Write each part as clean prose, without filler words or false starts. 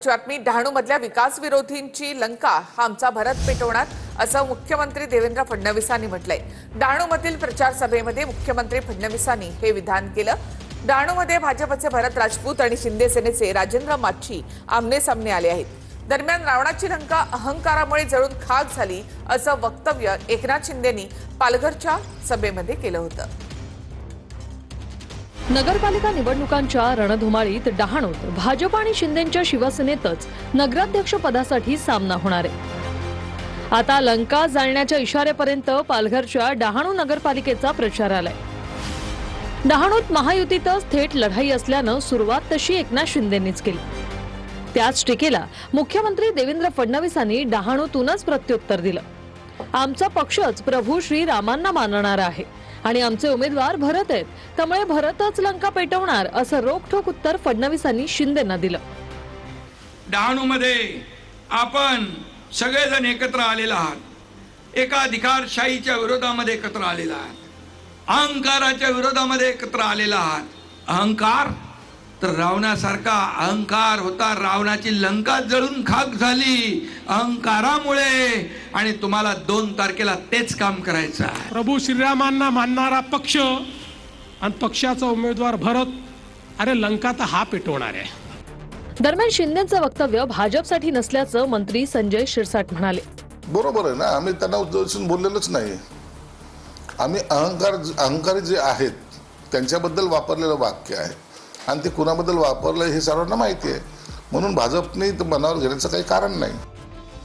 बातमी डहाणूमधल्या विकास विरोधींची लंका हा आमचा भारत पेटवणार असं मुख्यमंत्री देवेंद्र फडणवीसांनी म्हटलंय। डहाणूमधील प्रचार सभेमध्ये मुख्यमंत्री फडणवीसांनी हे विधान केलं। डहाणूमध्ये भाजपचे भरत राजपूत आणि शिंदे सेनेचे राजेंद्र माच्छी आमने सामने आले आहेत। दरम्यान रावणाची लंका अहंकारामुळे जळून खाक झाली असं वक्तव्य एकनाथ शिंदेंनी पालघरच्या सभेमध्ये केलं होतं। नगरपालिका निवडणुकांच्या रणधुमाळीत डहाणूत भाजप आणि शिंदेंच्या शिवसेनेतच नगराध्यक्ष पदासाठी सामना होणार आहे। आता लंका जाळण्याच्या इशाऱ्यापर्यंत पालघरच्या डहाणू नगरपालिकेचा प्रचार आलाय। डहाणूत महायुतीतच थेट लढाई असल्यानं सुरुवात तशी एकनाथ शिंदेंनीच केली। त्याच टीकेला मुख्यमंत्री देवेंद्र फडणवीसांनी डहाणूतूनच प्रत्युत्तर दिलं। आमचा पक्षच प्रभू श्री रामांना मानणारा आहे आणि आमचे उमेदवार भरत आहेत, त्यामुळे भरतच लंका पेटवणार असं रोखठोक उत्तर फडणवीसांनी शिंदेंना दिलं। डहाणूमध्ये आपण सगळेजण एकत्र आलेला आहात, एका अधिकारशाहीच्या विरोधामध्ये एकत्र आलेला आहात, अहंकाराच्या विरोधामध्ये एकत्र आलेला आहात। अहंकार तर रावणासारखा अहंकार होता, रावणाची लंका जळून खाक झाली अहंकारामुळे, आणि तुम्हाला 2 तारखेला तेच काम करायचं आहे। प्रभू श्रीरामांना मानणारा पक्ष आणि पक्षाचा उमेदवार भरत, अरे लंका तर हा पेटवणार आहे। दरम्यान शिंदेंचं वक्तव्य भाजपसाठी नसल्याचं मंत्री संजय शिरसाट म्हणाले। बरोबर आहे ना, आम्ही त्यांना उद्देशून बोललेलंच नाही। आम्ही अहंकारी जे आहेत त्यांच्याबद्दल वापरलेलं वाक्य आहे आणि ते कुणाबद्दल वापरलं हे सर्वांना माहिती आहे, म्हणून भाजपने मनावर घेण्याचं काही कारण नाही।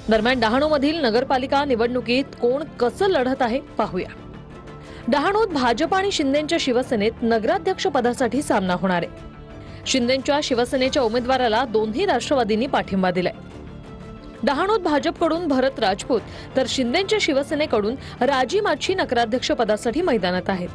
दरम्यान डहाणूमधील नगरपालिका निवडणुकीत कोण कसं लढत आहे पाहूया। डहाणूत भाजप आणि शिंदेंच्या शिवसेनेत नगराध्यक्ष पदासाठी सामना होणार आहे। शिंदेंच्या शिवसेनेच्या उमेदवाराला दोन्ही राष्ट्रवादींनी पाठिंबा दिलाय। डहाणूत भाजपकडून भरत राजपूत तर शिंदेंच्या शिवसेनेकडून राजी माच्छी नगराध्यक्ष पदासाठी मैदानात आहेत।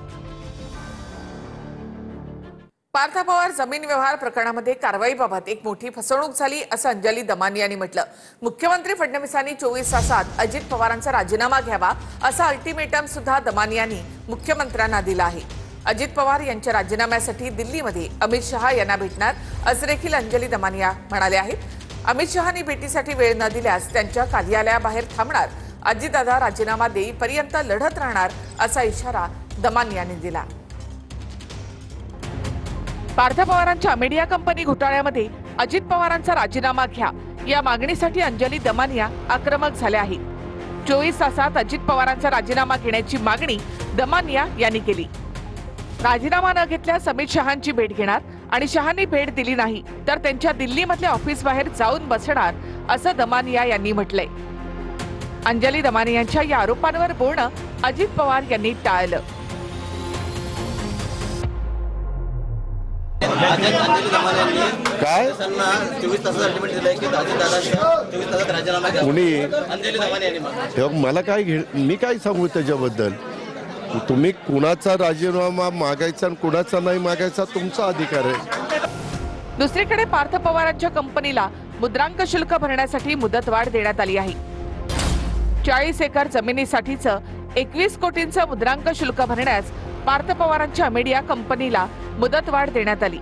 पार्थ पवार जमीन व्यवहार प्रकरणामध्ये कारवाईबाबत एक मोठी फसवणूक झाली असं अंजली दमानिया यांनी म्हटलं। मुख्यमंत्री फडणवीसांनी 24 तासात अजित पवारांचा राजीनामा घ्यावा असा अल्टिमेटम सुद्धा दमानियांनी मुख्यमंत्र्यांना दिला आहे। अजित पवार यांच्या राजीनाम्यासाठी दिल्लीमध्ये अमित शहा यांना भेटणार असं देखील अंजली दमानिया म्हणाले आहेत। अमित शहानी भेटीसाठी वेळ न दिल्यास त्यांच्या कार्यालयाबाहेर थांबणार, अजितदादा राजीनामा देईपर्यंत लढत राहणार असा इशारा दमानियांनी दिला। पार्थ पवारांच्या मीडिया कंपनी घोटाळ्यामध्ये अजित पवारांचा राजीनामा घ्या या मागणीसाठी अंजली दमानिया आक्रमक झाल्या आहेत। 24 तासात अजित पवारांचा राजीनामा घेण्याची मागणी दमानिया यांनी केली। राजीनामा न घेतल्यास अमित शहांची भेट घेणार आणि शहांनी भेट दिली नाही तर त्यांच्या दिल्लीमधल्या ऑफिस बाहेर जाऊन बसणार असं दमानिया यांनी म्हटलंय। अंजली दमानियांच्या या आरोपांवर बोलणं अजित पवार यांनी टाळलं। काय 24 तासात अल्टिमेट दिलंय की दादा 24 तासात राजीनामा घ्या। कुणी अंजली दमाने यांनी मला काय मी काय सांगू त्याच्याबद्दल? तुम्ही कुणाचा राजीनामा मागायचा आणि कुणाचा नाही मागायचा तुमचा अधिकार आहे। दुसरीकडे पार्थ पवारांच्या कंपनीला मुद्रांक शुल्क भरण्यासाठी मुदतवाढ देण्यात आली आहे। 40 एकर जमिनीसाठीचं 21 कोटींचं मुद्रांक शुल्क भरण्यास पार्थ पवारांच्या मीडिया कंपनीला मुदतवाढ देण्यात आली।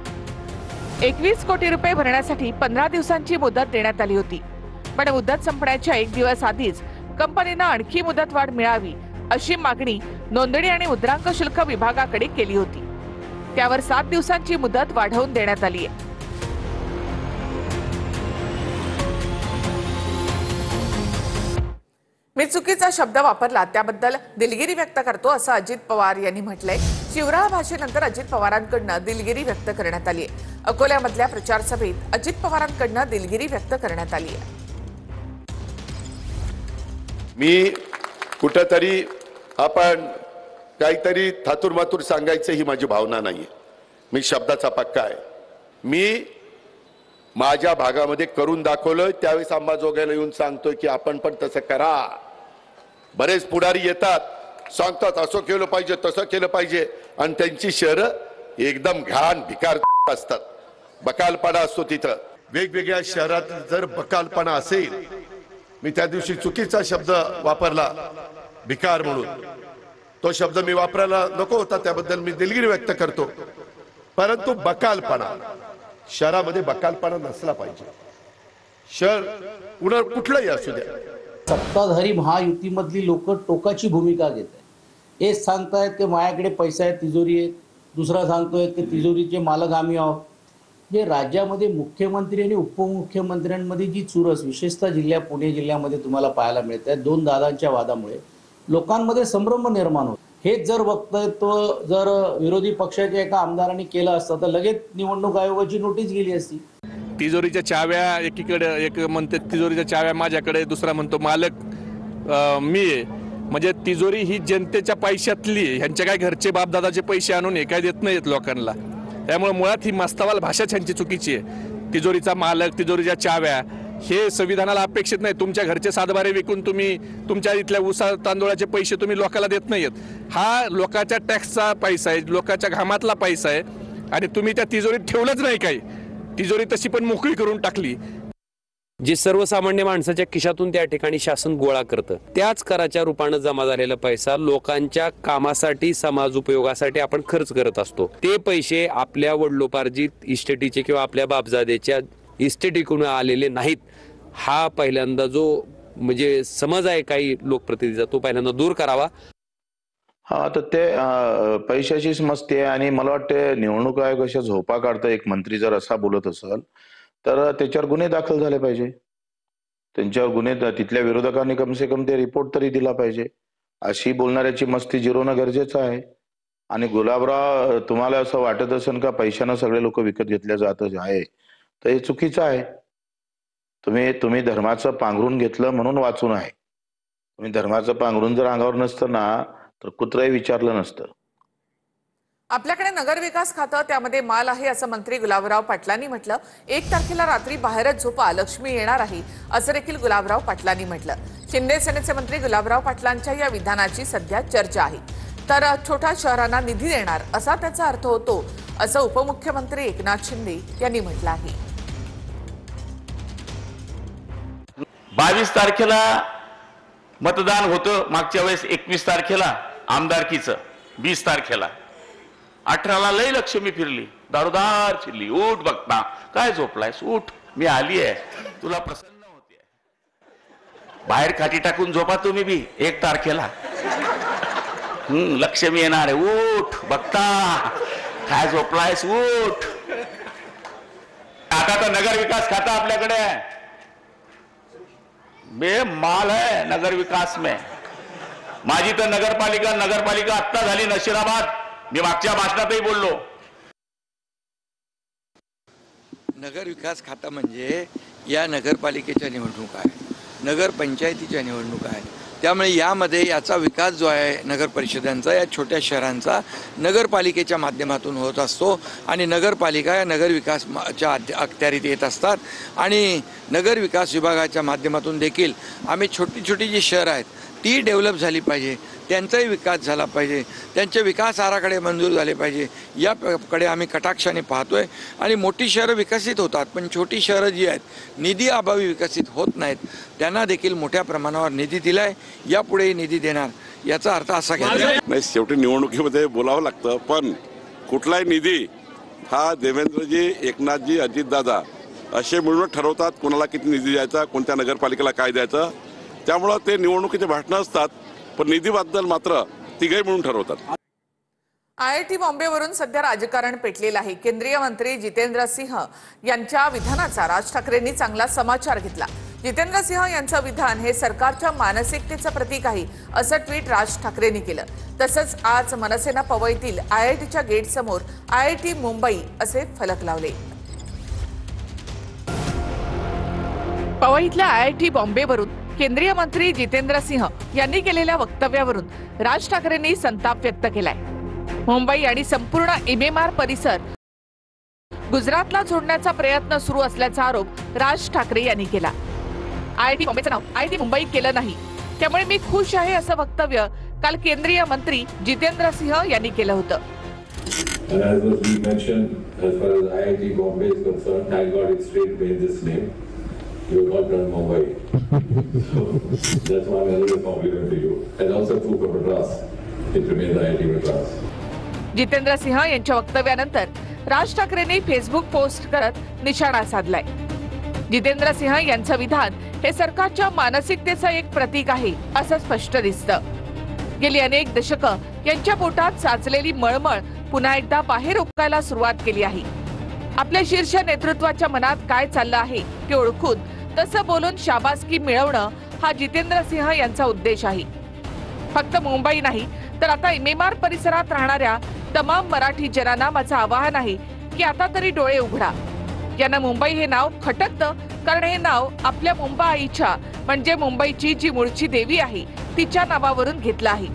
21 कोटी रुपये भरण्यासाठी 15 दिवसांची मुदत देण्यात आली होती, पण मुदत संपण्याच्या 1 दिवस आधीच कंपनीनं आणखी मुदतवाढ मिळावी अशी मागणी नोंदणी आणि मुद्रांक शुल्क विभागाकडे केली होती। त्यावर 7 दिवसांची मुदत वाढवून देण्यात आली आहे। मी चुकीचा शब्द वापरला त्याबद्दल दिलगिरी व्यक्त करतो असं अजित पवार यांनी म्हटलंय। शिवराळ भाषेनंतर अजित पवारांकडून दिलगिरी व्यक्त करण्यात आली आहे। अकोल्यामधल्या प्रचार सभेत अजित पवारांकडून दिलगिरी व्यक्त करण्यात आली आहे। मी कुठेतरी आपण काहीतरी थातुरमातुर सांगायचं ही माझी भावना नाहीये। मी शब्दाचा पक्का आहे। मी माझ्या भागामध्ये करून दाखवलं, त्यावेळेस अंबाजोगाईला येऊन सांगतोय की आपण पण तसं करा। बरेच पुढारी येतात, सांगतात असं केलं पाहिजे तसं केलं पाहिजे, आणि त्यांची शहरं एकदम घाण भिकार असतात, बकालपणा असतो तिथं। वेगवेगळ्या शहरात जर बकालपणा असेल, मी त्या दिवशी चुकीचा शब्द वापरला भिकार म्हणून, तो शब्द मी वापरायला नको होता, त्याबद्दल मी दिलगिरी व्यक्त करतो। परंतु बकालपणा, शहरामध्ये बकालपणा नसला पाहिजे। शहर कुठलंही असू द्या, सत्ताधारी महायुतीमधली लोक टोकाची भूमिका घेत आहेत. एक सांगतायत की माझ्याकडे पैसा आहे, तिजोरी आहे. दुसरा सांगतोय की तिजोरीचे मालक आम्ही आहोत. जे राज्यामध्ये मुख्यमंत्री आणि उपमुख्यमंत्र्यांमध्ये जी चुरस विशेषतः पुणे जिल्ह्यामध्ये तुम्हाला पाहायला मिळते, दोन दादांच्या वादामुळे लोकांमध्ये संभ्रम निर्माण होतो. हेच जर बघतोय तो जर विरोधी पक्षाच्या एका आमदारांनी केलं असतं तर लगेच निवडणूक आयोगाची नोटीस गेली असती. तिजोरीच्या चाव्या एकीकडे, एक म्हणते तिजोरीच्या चाव्या माझ्याकडे, दुसरा म्हणतो मालक मी आहे. म्हणजे तिजोरी ही जनतेच्या पैशातली, ह्यांच्या काय घरचे बापदादाचे पैसे आणून हे काय देत नाहीत लोकांना. त्यामुळे मुळात ही मस्तवाल भाषाच ह्यांची चुकीची आहे. तिजोरीचा मालक, तिजोरीच्या चाव्या हे संविधानाला अपेक्षित नाही. तुमच्या घरचे सातबारे विकून तुम्ही तुमच्या इथल्या ऊसा तांदूळाचे पैसे तुम्ही लोकांना देत नाहीत. हा लोकांच्या टॅक्सचा पैसा आहे, लोकांच्या घामातला पैसा आहे आणि तुम्ही त्या तिजोरीत ठेवलंच नाही. काही तिजोरी तशी पण मोकळी करून टाकली. जे सर्वसामान्य माणसाच्या खिशातून त्या ठिकाणी शासन गोळा करतं, त्याच कराच्या रूपानं जमा झालेला पैसा लोकांच्या कामासाठी, समाज उपयोगासाठी आपण खर्च करत असतो. ते पैसे आपल्या वडिलोपार्जित इस्टेटीचे किंवा आपल्या बापजादेच्या इस्टेटीकडून आलेले नाहीत. हा पहिल्यांदा जो म्हणजे समज आहे काही लोकप्रतिनिधीचा, तो पहिल्यांदा दूर करावा. हा, तर ते पैशाचीच मस्ती आहे. आणि मला वाटते निवडणूक आयोग अशा झोपा काढतं. एक मंत्री जर असा बोलत असेल तर त्याच्यावर गुन्हे दाखल झाले पाहिजे. त्यांच्यावर गुन्हे, तिथल्या विरोधकांनी कमसे कम ते रिपोर्ट तरी दिला पाहिजे. अशी बोलणाऱ्याची मस्ती जिरवणं गरजेचं आहे. आणि गुलाबराव, तुम्हाला असं वाटत असेल का पैशानं सगळे लोक विकत घेतल्या जात आहे, तर हे चुकीचं आहे. तुम्ही धर्माचं पांघरून घेतलं म्हणून वाचून आहे. तुम्ही धर्माचं पांघरून जर अंगावर नसतं ना तर कुत्रही विचारलं नसतं. आपल्याकडे नगरविकास खातं, त्यामध्ये माल आहे असं मंत्री गुलाबराव पाटलांनी म्हटलं. 1 तारखेला रात्री बाहेरच झोपा, लक्ष्मी येणार आहे असं देखील गुलाबराव पाटलांनी म्हटलं. शिंदे सेनेचे मंत्री गुलाबराव पाटलांच्या या विधानाची सध्या चर्चा आहे. तर छोट्या शहरांना निधी देणार असा त्याचा अर्थ होतो असं उपमुख्यमंत्री एकनाथ शिंदे यांनी म्हटलं आहे. 22 तारखेला मतदान होतं, मागच्या वेळेस 21 तारखेला आमदारकीचं, 20 तारखेला 18ला लई लक्ष्मी फिरली, दारोदार फिरली. उठ बघता, काय झोपलायस, उठ, मी आली आहे, तुला प्रसन्न होते. बाहेर खाटी टाकून झोपा तुम्ही बी 1 तारखेला. लक्ष्मी येणार आहे, उठ बघता, काय झोपलायस, उठ. आता तर नगर विकास खाता आपल्याकडे आहे, बेमाल है नगर विकास में. माझी तर नगरपालिका आत्ता झाली नशिराबाद. मी मागच्या भाषणातही बोललो. नगर विकास खाता म्हणजे या नगरपालिकेच्या निवडणुका आहे, नगरपंचायतीच्या निवडणुका आहेत. त्यामुळे यामध्ये याचा विकास जो आहे नगर परिषदांचा, या छोट्या शहरांचा नगरपालिकेच्या माध्यमातून होत असतो. आणि नगरपालिका या नगर विकासच्या अखत्यारीत येत असतात. आणि नगर विकास विभागाच्या माध्यमातून देखील आम्ही छोटी जी शहरं आहेत ती डेव्हलप झाली पाहिजे, त्यांचाही विकास झाला पाहिजे, त्यांचे विकास आराखडे मंजूर झाले पाहिजे, याकडे आम्ही कटाक्षाने पाहतोय. आणि मोठी शहरं विकसित होतात, पण छोटी शहरं जी आहेत निधी अभावी विकसित होत नाहीत. त्यांना देखील मोठ्या प्रमाणावर निधी दिलाय, यापुढेही निधी देणार, याचा अर्थ असा घ्यायचा नाही. शेवटी निवडणुकीमध्ये बोलावं लागतं, पण कुठलाही निधी हा देवेंद्रजी, एकनाथजी, अजितदादा असे मिळून ठरवतात कोणाला किती निधी द्यायचा, कोणत्या नगरपालिकेला काय द्यायचं. त्यामुळं ते निवडणुकीचे भाषणं असतात, पण निधीबद्दल मात्र तिघही मिळून ठरवतात. IIT बॉम्बेवरून सध्या राजकारण पेटलेलं आहे. केंद्रीय मंत्री जितेंद्र सिंह यांच्या विधानाचा राज ठाकरेंनी चांगला समाचार घेतला. जितेंद्र सिंह यांचं विधान हे सरकारच्या मानसिकतेचं प्रतीक आहे असं ट्विट राज ठाकरेंनी केलं. तसंच आज मनसेना पवईतील IITच्या गेट समोर IIT मुंबई असे फलक लावले. पवईतल्या IIT बॉम्बेवरून केंद्रीय मंत्री जितेंद्र सिंह यांनी केलेल्या वक्तव्यावरून राज ठाकरेंनी संताप व्यक्त केलाय. मुंबई आणि संपूर्ण MMR परिसर गुजरातला जोडण्याचा प्रयत्न सुरू असल्याचा आरोप राज ठाकरे यांनी केला. IIT बॉम्बेचं नाव IIT मुंबई केलं नाही, त्यामुळे मी खुश आहे असं वक्तव्य काल केंद्रीय मंत्री जितेंद्र सिंह यांनी केलं होतं. You have not done Mumbai. So that's one another compliment to you. And also true for Madras. It remains IIT Madras. Jitendra Singh यांच्या वक्तव्यानंतर राज ठाकरेंनी फेसबुक पोस्ट करत निशाणा साधलाय. जितेंद्र सिंह यांचं विधान हे सरकारच्या मानसिकतेचं एक प्रतीक आहे असं स्पष्ट दिसतं. गेली अनेक दशकं यांच्या पोटात साचलेली मळमळ पुन्हा एकदा बाहेर उकळायला सुरुवात केली आहे. आपल्या शीर्ष नेतृत्वाच्या मनात काय चाललं आहे ते ओळखून तसं बोलून शाबासकी मिळवणं हा जितेंद्र सिंह यांचा उद्देश आहे. फक्त मुंबई नाही तर आता MMR परिसरात राहणाऱ्या तमाम मराठी जनांना माझं आवाहन आहे की आता तरी डोळे उघडा. यांना मुंबई हे नाव खटकतं कारण हे नाव आपल्या मुंबाईच्या म्हणजे मुंबईची जी मूळची देवी आहे तिच्या नावावरून घेतलं आहे.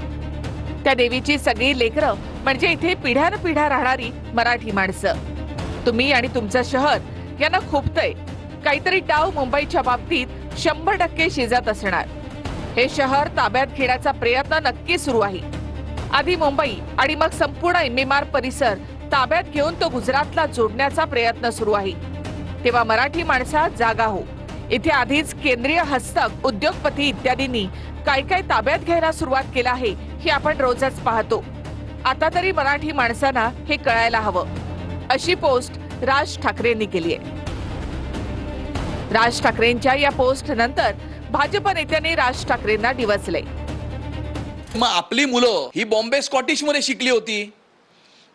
त्या देवीची सगळी लेकरं म्हणजे इथे पिढ्यानपिढ्या राहणारी मराठी माणसं. तुम्ही आणि तुमचं शहर यांना खुपतंय. काहीतरी डाव मुंबईच्या बाबतीत 100% शिजत असणार. हे शहर ताब्यात घेण्याचा प्रयत्न नक्की सुरू आहे. आधी मुंबई आणि मग संपूर्ण MMR परिसर ताब्यात घेऊन तो गुजरातला जोडण्याचा प्रयत्न सुरू आहे. तेव्हा मराठी माणसा जागा हो. इथे आधीच केंद्रीय हस्तक उद्योगपती इत्यादींनी काय काय ताब्यात घ्यायला सुरुवात केलं आहे हे आपण रोजच पाहतो. आता तरी मराठी माणसांना हे कळायला हवं अशी पोस्ट राज ठाकरेंनी केली आहे. राज ठाकरेंच्या या पोस्ट नंतर भाजप नेत्यांनी राज ठाकरेंना डिवचले. मग आपली मुलं ही बॉम्बे स्कॉटिश मध्ये शिकली होती.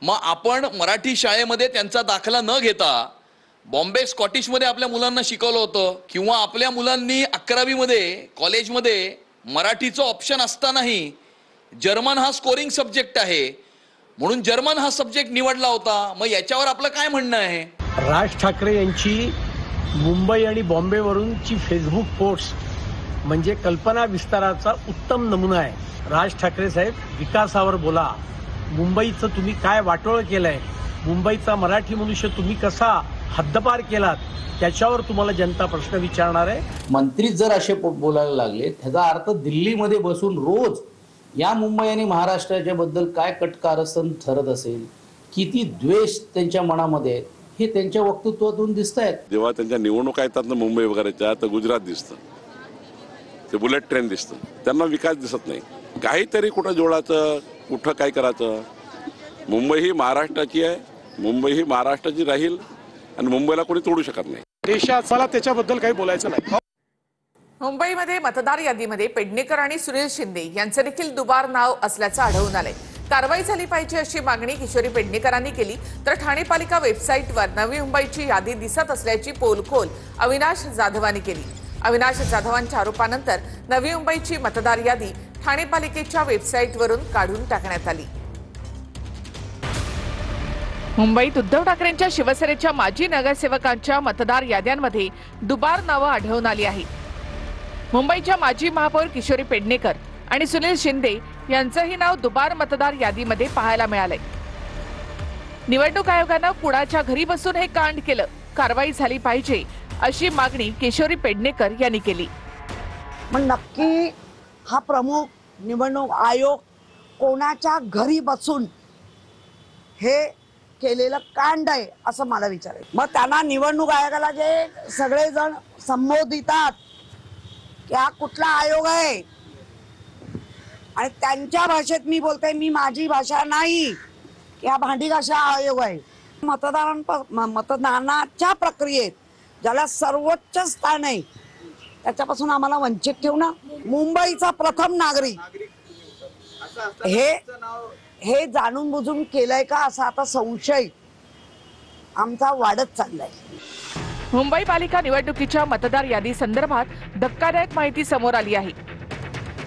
मग आपण मराठी शाळेमध्ये त्यांचा दाखला न घेता बॉम्बे स्कॉटिश मध्ये आपल्या मुलांना शिकवलं होतं. किंवा आपल्या मुलांनी 11वी मध्ये कॉलेजमध्ये मराठीचं ऑप्शन असतानाही जर्मन हा स्कोरिंग सब्जेक्ट आहे म्हणून जर्मन हा सब्जेक्ट निवडला होता. मग याच्यावर आपलं काय म्हणणं आहे? राज ठाकरे यांची मुंबई आणि बॉम्बेवरूनची फेसबुक पोस्ट म्हणजे कल्पना विस्ताराचा उत्तम नमुना आहे. राज ठाकरे साहेब, विकासावर बोला. मुंबईचं तुम्ही काय वाटोळं केलंय, मुंबईचा मराठी मनुष्य तुम्ही कसा हद्दपार केलात त्याच्यावर तुम्हाला जनता प्रश्न विचारणार आहे. मंत्री जर असे बोलायला लागले त्याचा अर्थ दिल्लीमध्ये बसून रोज या मुंबई आणि महाराष्ट्राच्या बद्दल काय कटकारस्थान ठरत असेल, किती द्वेष त्यांच्या मनामध्ये हे त्यांच्या वक्तृत्वातून दिसत आहेत. जेव्हा त्यांच्या निवडणुका येतात ना मुंबई वगैरेच्या तर गुजरात दिसतं, ते बुलेट ट्रेन दिसतं. त्यांना विकास दिसत नाही. काहीतरी कुठं जोडायचं, कुठं काय करायचं. मुंबई ही महाराष्ट्राची आहे, मुंबई ही महाराष्ट्राची राहील आणि मुंबईला कोणी तोडू शकत नाही. देशात मला त्याच्याबद्दल काही बोलायचं नाही. मुंबईमध्ये मतदार यादीमध्ये पेडणेकर आणि सुनील शिंदे यांचं देखील दुबार नाव असल्याचं आढळून आलंय. कारवाई झाली पाहिजे अशी मागणी किशोरी पेडणेकरांनी केली तर ठाणे पालिका वेबसाईटवर नवी मुंबईची यादी दिसत असल्याची पोलखोल अविनाश जाधवांनी केली. अविनाश जाधवांच्या आरोपानंतर नवी मुंबईची मतदार यादी ठाणे पालिकेच्या वेबसाईटवरून काढून टाकण्यात आली. मुंबईत उद्धव ठाकरेंच्या शिवसेनेच्या माजी नगरसेवकांच्या मतदार याद्यांमध्ये दुबार नावं आढळून आली आहेत. मुंबईच्या माजी महापौर किशोरी पेडणेकर आणि सुनील शिंदे यांचंही नाव दुबार मतदार यादीमध्ये पाहायला मिळालंय. निवडणूक आयोगानं कुणाच्या घरी बसून हे कांड केलं, कारवाई झाली पाहिजे अशी मागणी किशोरी पेडणेकर यांनी केली. मग नक्की हा प्रमुख निवडणूक आयोग कोणाच्या घरी बसून हे केलेलं कांड आहे असं मला विचारायचं. मग त्यांना निवडणूक आयोगाला जे सगळेजण संबोधितात की हा कुठला आयोग आहे आणि त्यांच्या भाषेत मी बोलते, मी माझी भाषा नाही की हा भांडी घासा आयोग आहे. मतदानाच्या प्रक्रियेत ज्याला सर्वोच्च स्थान आहे त्याच्यापासून आम्हाला वंचित ठेवणं. मुंबईचा प्रथम नागरिक हे जाणून बुजून केलंय का असा आता संशय आमचा वाढत चाललाय. मुंबई पालिका निवडणुकीच्या मतदार यादी संदर्भात धक्कादायक माहिती समोर आली आहे.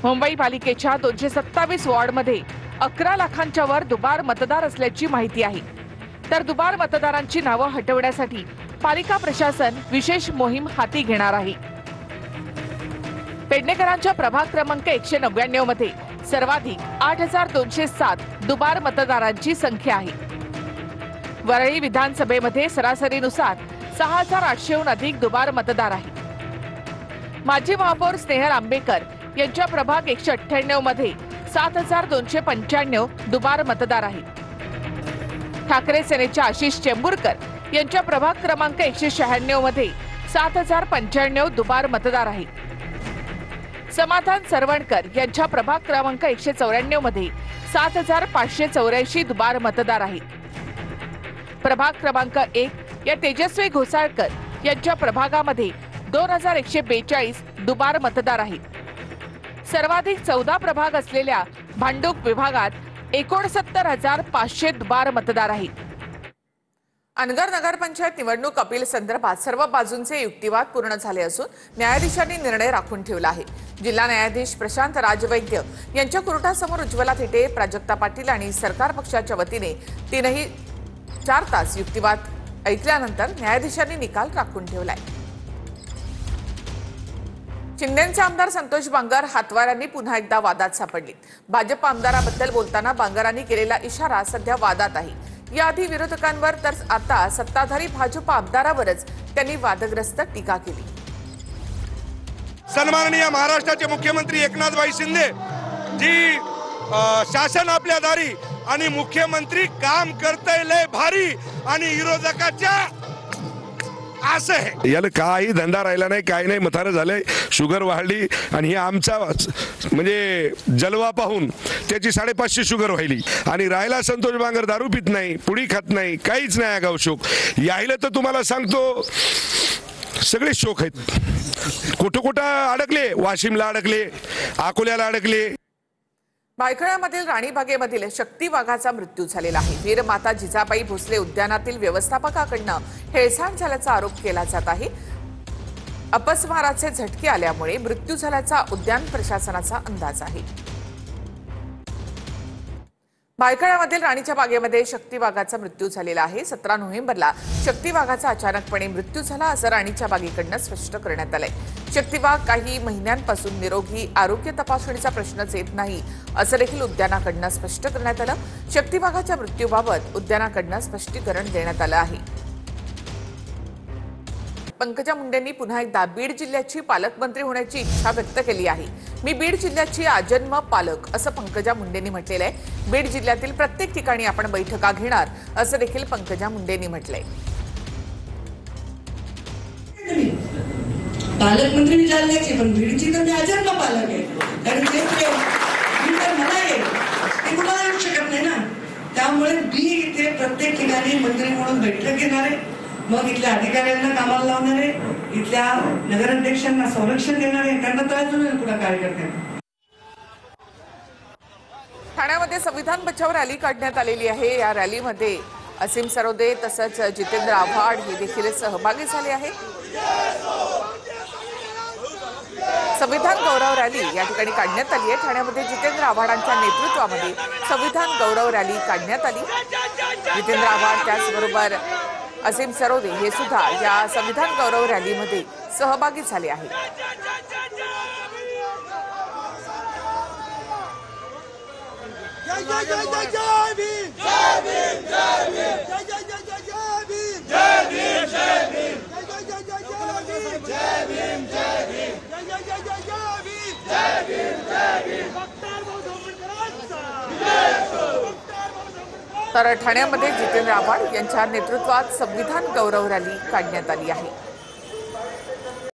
मुंबई पालिकेच्या 227 वॉर्डमध्ये 11 लाखांच्या वर दुबार मतदार असल्याची माहिती आहे. तर दुबार मतदारांची नावं हटवण्यासाठी पालिका प्रशासन विशेष मोहीम हाती घेणार आहे. पेडणेकरांच्या प्रभाग क्रमांक 199 मध्ये सर्वाधिक 8207 दुबार मतदारांची संख्या आहे. वरळी विधानसभेमध्ये सरासरीनुसार 6800हून अधिक दुबार मतदार आहेत. माजी महापौर स्नेहल आंबेकर यांच्या प्रभाग 198 मध्ये 7295 दुबार मतदार आहेत. ठाकरे सेनेच्या आशिष चेंबूरकर यांच्या प्रभाग क्रमांक 196 मध्ये 7095 दुबार मतदार आहेत. समाधान सरवणकर यांच्या प्रभाग क्रमांक 194 मध्ये 7584 दुबार मतदार आहेत. प्रभाग क्रमांक 1 या तेजस्वी घोसाळकर यांच्या प्रभागामध्ये 2142 दुबार मतदार आहेत. सर्वाधिक 14 प्रभाग असलेल्या भांडूप विभागात 69,500 दुबार मतदार आहेत. अनगर नगरपंचायत निवडणूक अपील संदर्भात सर्व बाजूंचे युक्तिवाद पूर्ण झाले असून न्यायाधीशांनी निर्णय राखून ठेवला आहे. जिल्हा न्यायाधीश प्रशांत राजवैद्य यांच्या कोर्टासमोर उज्ज्वला थिटे, प्राजक्ता पाटील आणि सरकार पक्षाच्या वतीने 4 तास युक्तिवाद ऐकल्यानंतर न्यायाधीशांनी निकाल राखून ठेवलाय. शिंदेचे आमदार संतोष बांगर हातवाऱ्यांनी पुन्हा एकदा वादात सापडले. भाजप आमदाराबद्दल बोलताना बांगरांनी केलेला इशारा सध्या वादात आहे. याआधी विरोधकांवर तर आता सत्ताधारी भाजप आमदारावरच त्यांनी वादग्रस्त टीका केली. सन्माननीय महाराष्ट्राचे मुख्यमंत्री एकनाथभाई शिंदे जी शासन आपल्या दारी आणि मुख्यमंत्री काम करतय लय भारी आणि विरोधकाच्या असं आहे. याला काही धंदा राहिला नाही, काही नाही, म्हातारं झालंय, शुगर वाढली आणि हे आमचा म्हणजे जलवा पाहून त्याची 550 शुगर व्हायली. आणि राहिला संतोष बांगर दारू पित नाही, पुडी खात नाही, काहीच नाही आगाऊ शोक. यायला तर तुम्हाला सांगतो सगळे शोक आहेत. कुठं कुठं अडकले, वाशिमला अडकले, अकोल्याला अडकले. भायखळ्यामधील राणीबागेमधील शक्ती वाघाचा मृत्यू झालेला आहे. वीरमाता जिजाबाई भोसले उद्यानातील व्यवस्थापकाकडनं हेळसांड झाल्याचा आरोप केला जात आहे. अपस्माराचे झटके आल्यामुळे मृत्यू झाल्याचा उद्यान प्रशासनाचा अंदाज आहे. भायखळ्यामधील राणीच्या बागेमध्ये शक्ती वाघाचा मृत्यू झालेला आहे. 17 नोव्हेंबरला शक्ती वाघाचा अचानकपणे मृत्यू झाला असं राणीच्या बागेकडनं स्पष्ट करण्यात आलंय. शक्ती वाघ काही महिन्यांपासून निरोगी, आरोग्य तपासणीचा प्रश्नच येत नाही असं देखील उद्यानाकडनं स्पष्ट करण्यात आलं. शक्ती वाघाच्या मृत्यूबाबत उद्यानाकडनं स्पष्टीकरण देण्यात आलं आहे. पंकजा मुंडेंनी पुन्हा एकदा बीड जिल्ह्याची पालकमंत्री होण्याची इच्छा व्यक्त केली आहे. मी बीड जिल्ह्याची आजन्म पालक असं पंकजा मुंडेंनी म्हटलेलं आहे. बीड जिल्ह्यातील प्रत्येक ठिकाणी आपण बैठका घेणार असं देखील पंकजा मुंडेंनी म्हटलंय. पालकमंत्री विचारण्याची पण बीडची तर मी आजन्म पालक आहे. कारण ते मला आहे ते कुणाला येऊ शकत नाही ना. त्यामुळे मी इथे प्रत्येक ठिकाणी मंत्री म्हणून बैठक घेणार आहे. मग इथल्या अधिकाऱ्यांना कामाला लावणार आहे, इथल्या नगराध्यक्षांना संरक्षण देणार आहे, त्यांना त्रास देणार पुढे कार्यकर्त्यांना. ठाण्यामध्ये संविधान बचाव रॅली काढण्यात आलेली आहे. या रॅलीमध्ये असीम सरोदे तसंच जितेंद्र आव्हाड हे देखील सहभागी झाले आहेत. संविधान गौरव रॅली या ठिकाणी काढण्यात आली आहे. ठाण्यामध्ये जितेंद्र आव्हाडांच्या नेतृत्वामध्ये संविधान गौरव रॅली काढण्यात आली. जितेंद्र आव्हाड त्याचबरोबर असीम सरोदे हे सुद्धा या संविधान गौरव रॅलीमध्ये सहभागी झाले आहेत. तर ठाण्यामध्ये जितेंद्र आव्हाड यांच्या नेतृत्वात संविधान गौरव रॅली काढण्यात आली आहे.